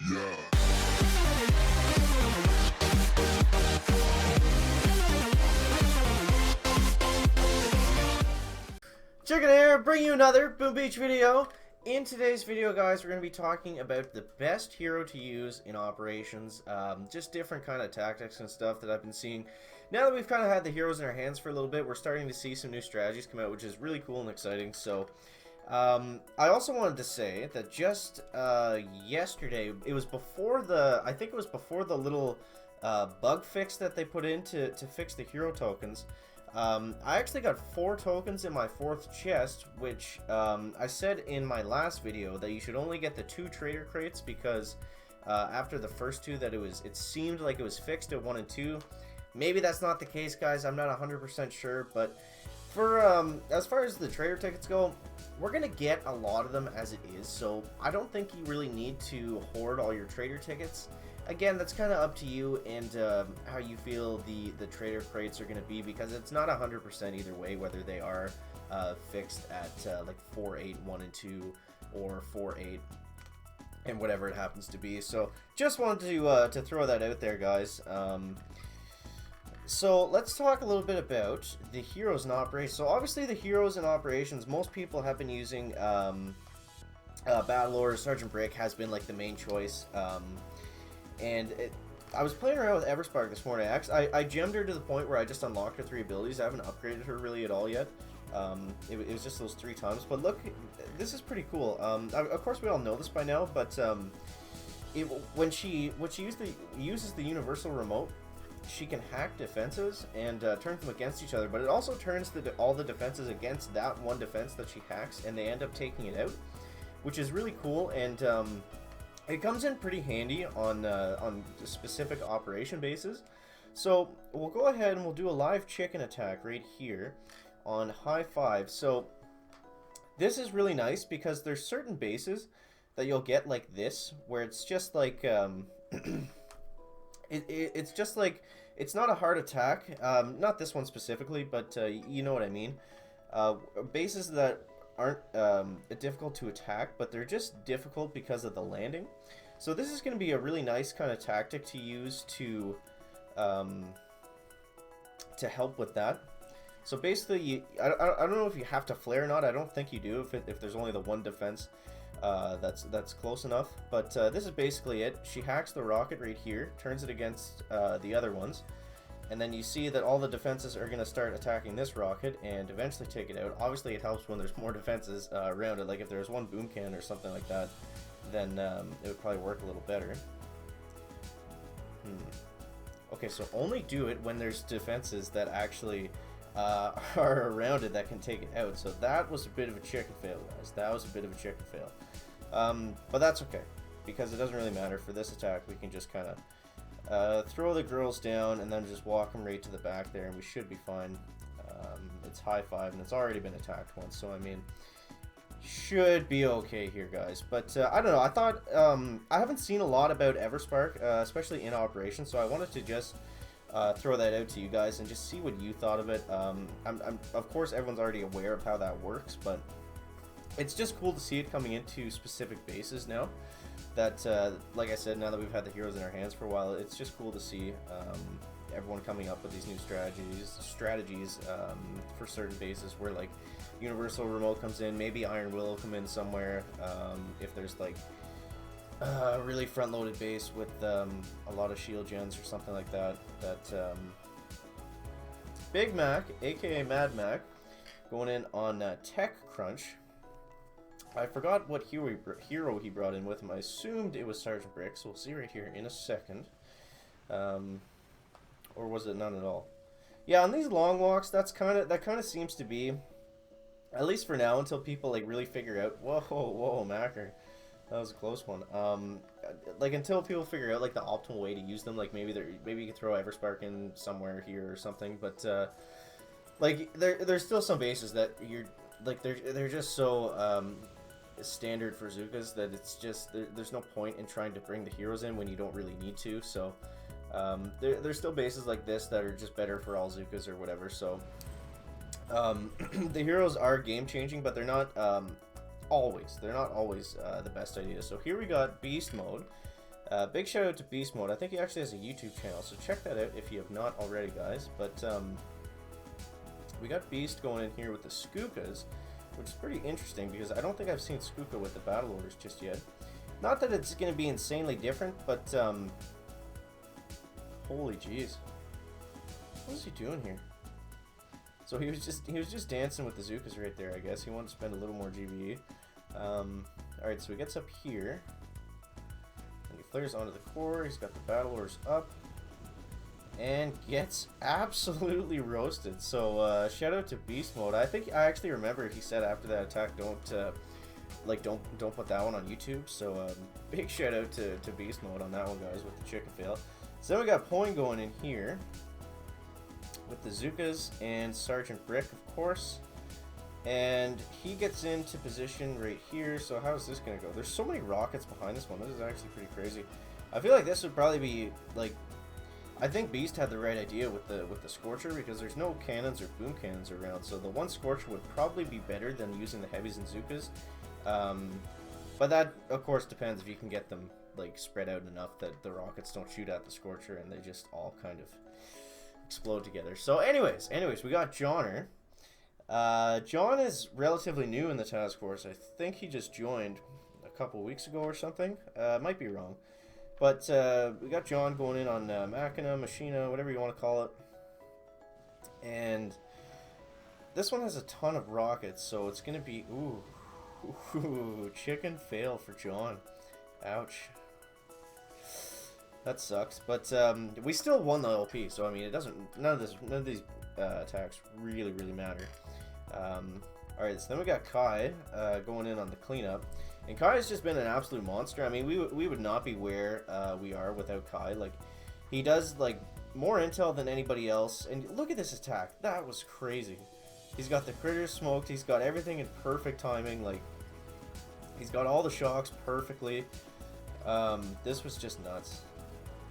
Chicken here, bring you another Boom Beach video. In today's video, guys, we're going to be talking about the best hero to use in operations. Just different kind of tactics and stuff that I've been seeing. Now that we've kind of had the heroes in our hands for a little bit, we're starting to see some new strategies come out, which is really cool and exciting. So, I also wanted to say that just yesterday, it was before the, I think it was before the little bug fix that they put in to fix the hero tokens. I actually got 4 tokens in my 4th chest, which I said in my last video that you should only get the 2 trader crates because after the first 2 that it seemed like it was fixed at 1 and 2. Maybe that's not the case, guys. I'm not 100% sure, but for as far as the trader tickets go, we're gonna get a lot of them as it is, so I don't think you really need to hoard all your trader tickets. Again, that's kind of up to you and how you feel the trader crates are going to be, because it's not 100% either way whether they are fixed at like 4-8, 1 and 2, or 4-8, and whatever it happens to be. So just wanted to throw that out there, guys. So let's talk a little bit about the heroes in operations. So obviously the heroes in operations, most people have been using Battle Lord or Sergeant Brick has been like the main choice. And I was playing around with Everspark this morning. I gemmed her to the point where I just unlocked her 3 abilities. I haven't upgraded her really at all yet. It was just those 3 times. But look, this is pretty cool. Of course, we all know this by now, but when she uses the universal remote, she can hack defenses and turn them against each other. But it also turns all the defenses against that one defense that she hacks, and they end up taking it out, which is really cool. And it comes in pretty handy on specific operation bases. So we'll go ahead and we'll do a live chicken attack right here on high 5. So this is really nice because there's certain bases that you'll get like this, where it's just like it's just like, it's not a hard attack. Not this one specifically, but you know what I mean. Bases that aren't difficult to attack, but they're just difficult because of the landing. So this is going to be a really nice kind of tactic to use to help with that. So basically, I don't know if you have to flare or not. I don't think you do if there's only the one defense that's close enough. But this is basically it. She hacks the rocket right here, turns it against the other ones. And then you see that all the defenses are going to start attacking this rocket and eventually take it out. Obviously, it helps when there's more defenses around it. Like if there's one boom cannon or something like that, then it would probably work a little better. Okay, so only do it when there's defenses that actually are around it that can take it out. So that was a bit of a chicken fail, guys. That was a bit of a chicken fail. But that's okay, because it doesn't really matter. For this attack, we can just kind of throw the girls down and then just walk them right to the back there, and we should be fine. It's high 5 and it's already been attacked once, so I mean, should be okay here, guys. But I don't know, I thought I haven't seen a lot about Everspark, especially in operation, so I wanted to just throw that out to you guys and just see what you thought of it. Of course, everyone's already aware of how that works, but it's just cool to see it coming into specific bases now. That, like I said, now that we've had the heroes in our hands for a while, it's just cool to see everyone coming up with these new strategies for certain bases where, like, Universal Remote comes in, maybe Iron Will come in somewhere, if there's, like, a really front-loaded base with a lot of shield gens or something like that. Big Mac, aka Mad Mac, going in on Tech Crunch. I forgot what hero he brought in with him. I assumed it was Sergeant Brick, so we'll see right here in a second. Or was it none at all? Yeah, on these long walks, that kind of seems to be, at least for now, until people like really figure out. Whoa, Macker, that was a close one. Like until people figure out like the optimal way to use them. Like maybe you could throw Everspark in somewhere here or something. But like there's still some bases that you're like they're just so standard for Zukas that it's just there's no point in trying to bring the heroes in when you don't really need to. So there's still bases like this that are just better for all Zukas or whatever. So the heroes are game changing, but they're not always the best idea. So here we got beast mode. Big shout out to Beast Mode. I think he actually has a YouTube channel, so check that out if you have not already, guys. But we got Beast going in here with the Skookas, which is pretty interesting because I don't think I've seen Skooka with the battle orders just yet. Not that it's going to be insanely different, but holy jeez, what is he doing here? So he was just dancing with the Zukas right there. I guess he wanted to spend a little more GBE. All right, so he gets up here and he flares onto the core. He's got the battle orders up and gets absolutely roasted. So shout out to Beast Mode. I actually remember he said after that attack, don't put that one on YouTube. So big shout out to Beast Mode on that one, guys, with the chicken fail. So then we got Poin going in here with the Zukas and Sergeant Brick, of course. And he gets into position right here. So how is this going to go? There's so many rockets behind this one. This is actually pretty crazy. I feel like this would probably be like, I think Beast had the right idea with the Scorcher because there's no cannons or boom cannons around. So the one Scorcher would probably be better than using the heavies and Zukas. But that of course depends if you can get them like spread out enough that the rockets don't shoot at the Scorcher and they just all kind of explode together. So anyways, we got Johnner. John is relatively new in the task force. I think he just joined a couple weeks ago or something. Might be wrong. But we got John going in on Machina, Machina, whatever you want to call it. And this one has a ton of rockets, so it's going to be... Ooh, chicken fail for John. Ouch. That sucks. But we still won the LP, so I mean, it doesn't... None of these attacks really matter. Alright, so then we got Kai going in on the cleanup. And Kai has just been an absolute monster. I mean, we would not be where we are without Kai. Like, he does, like, more intel than anybody else. And look at this attack. That was crazy. He's got the critters smoked. He's got everything in perfect timing. Like, he's got all the shocks perfectly. This was just nuts.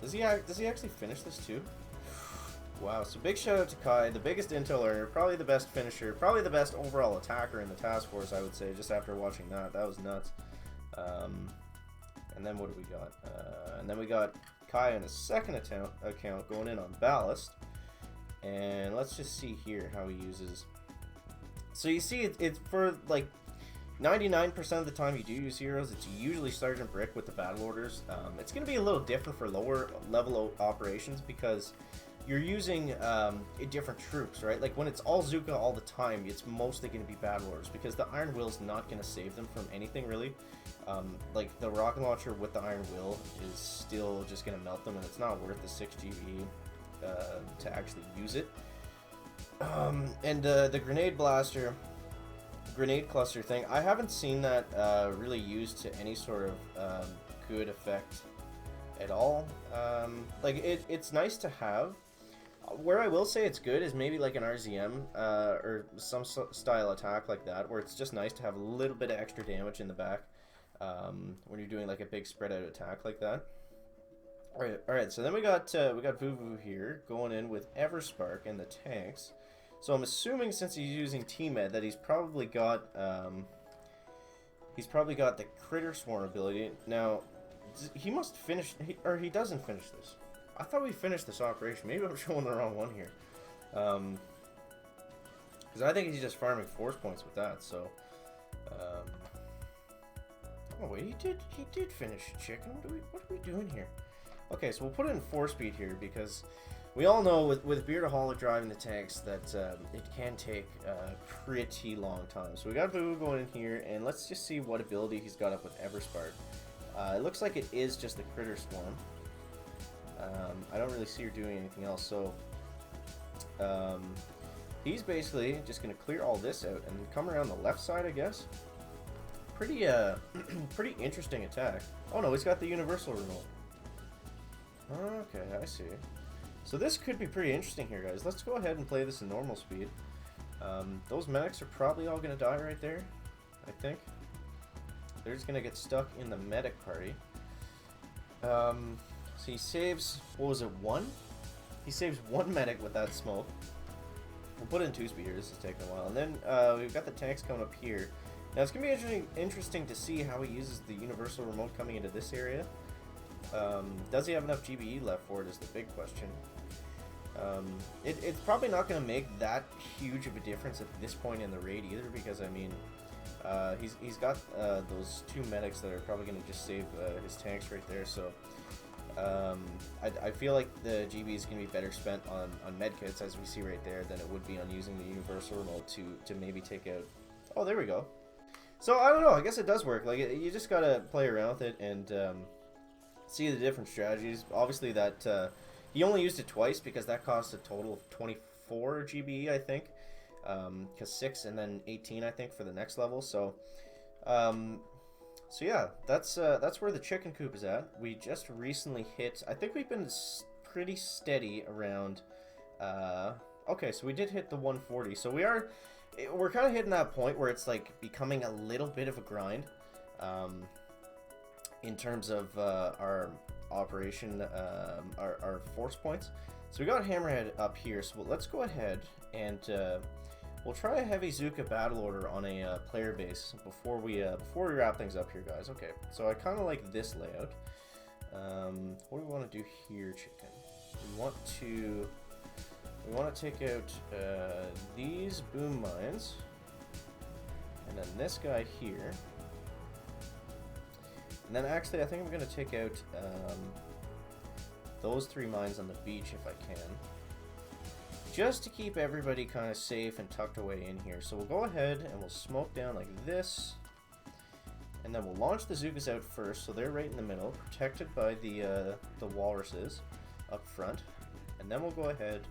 Does he actually finish this too? Wow, so big shout out to Kai, the biggest intel earner, probably the best finisher, probably the best overall attacker in the task force, I would say, just after watching that. That was nuts. And then what do we got? And then we got Kai in his second account going in on Ballast. And let's just see here how he uses... So you see, it's for like 99% of the time you do use heroes, it's usually Sergeant Brick with the battle orders. It's going to be a little different for lower level operations because you're using different troops, right? Like when it's all Zuka all the time, it's mostly going to be battle orders because the Iron Will's not going to save them from anything really. Like the rocket launcher with the Iron Will is still just going to melt them, and it's not worth the 6 GV to actually use it. And the grenade blaster, grenade cluster thing, I haven't seen that really used to any sort of good effect at all. Like it's nice to have. Where I will say it's good is maybe like an RZM or some style attack like that, where it's just nice to have a little bit of extra damage in the back when you're doing like a big spread out attack like that. All right. So then we got Vuvu here going in with Everspark and the tanks. So I'm assuming since he's using T-Med that he's probably got the Critter Swarm ability. Now he must finish, or he doesn't finish this. I thought we finished this operation. Maybe I'm showing the wrong one here. Because I think he's just farming force points with that. So, oh wait, he did finish chicken. What are we doing here? Okay, so we'll put it in 4-speed here because we all know with Beardaholic driving the tanks that it can take a pretty long time. So we got Boo going in here, and let's just see what ability he's got up with Everspark. It looks like it is just the Critter Swarm. I don't really see her doing anything else, so he's basically just going to clear all this out and come around the left side, I guess. Pretty pretty interesting attack. Oh no, he's got the universal remote. Okay, I see. So this could be pretty interesting here, guys. Let's go ahead and play this in normal speed. Those medics are probably all going to die right there, I think. They're just going to get stuck in the medic party. So he saves, what was it, 1? He saves 1 medic with that smoke. We'll put it in 2-speed here, this is taking a while. And then we've got the tanks coming up here. Now it's going to be interesting to see how he uses the universal remote coming into this area. Does he have enough GBE left for it is the big question. It's probably not going to make that huge of a difference at this point in the raid either, because I mean, he's got those 2 medics that are probably going to just save his tanks right there. So I feel like the GB is going to be better spent on medkits, as we see right there, than it would be on using the universal remote to maybe take out. Oh, there we go. So I don't know. I guess it does work. Like, you just gotta play around with it and see the different strategies. Obviously, that he only used it twice because that cost a total of 24 GBE, I think. Because 6 and then 18, I think, for the next level. So, so yeah, that's where the chicken coop is at. We just recently hit. I think we've been pretty steady around. Okay, so we did hit the 140. So we're kind of hitting that point where it's like becoming a little bit of a grind. In terms of our operation, our force points. So we got Hammerhead up here, so let's go ahead and we'll try a heavy Zuka battle order on a player base before we wrap things up here, guys. Okay, so I kind of like this layout. What do we want to do here, chicken? We want to take out these boom mines, and then this guy here. And then actually, I think I'm going to take out those 3 mines on the beach if I can. Just to keep everybody kind of safe and tucked away in here. So we'll go ahead and we'll smoke down like this. And then we'll launch the Zukas out first, so they're right in the middle, protected by the walruses up front. And then we'll go ahead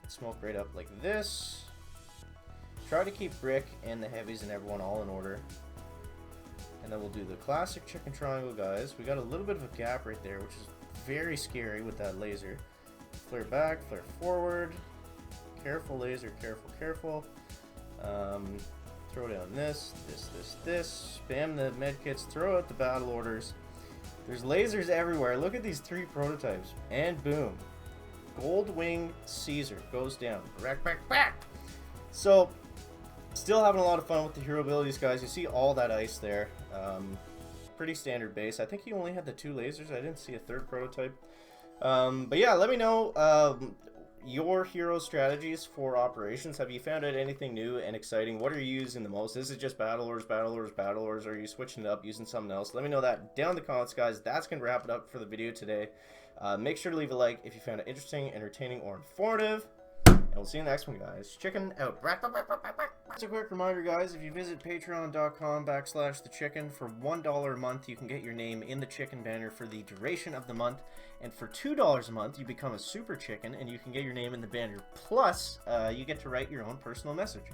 and smoke right up like this. Try to keep Brick and the heavies and everyone all in order. And then we'll do the classic chicken triangle, guys. We got a little bit of a gap right there, which is very scary with that laser. Flare back, flare forward. Careful laser, careful, careful. Throw down this. Spam the medkits, throw out the battle orders. There's lasers everywhere. Look at these 3 prototypes. And boom. Gold-winged Caesar goes down. Back. So, still having a lot of fun with the hero abilities, guys. You see all that ice there. Pretty standard base. I think he only had the 2 lasers. I didn't see a 3rd prototype. But yeah, let me know your hero strategies for operations. Have you found out anything new and exciting? What are you using the most? Is it just battle orders? Or are you switching it up, using something else? Let me know that down in the comments, guys. That's going to wrap it up for the video today. Make sure to leave a like if you found it interesting, entertaining, or informative. And we'll see you in the next one, guys. Chicken out. Just a quick reminder, guys, if you visit patreon.com/thechicken for $1 a month, you can get your name in the chicken banner for the duration of the month. And for $2 a month, you become a super chicken and you can get your name in the banner. Plus, you get to write your own personal message.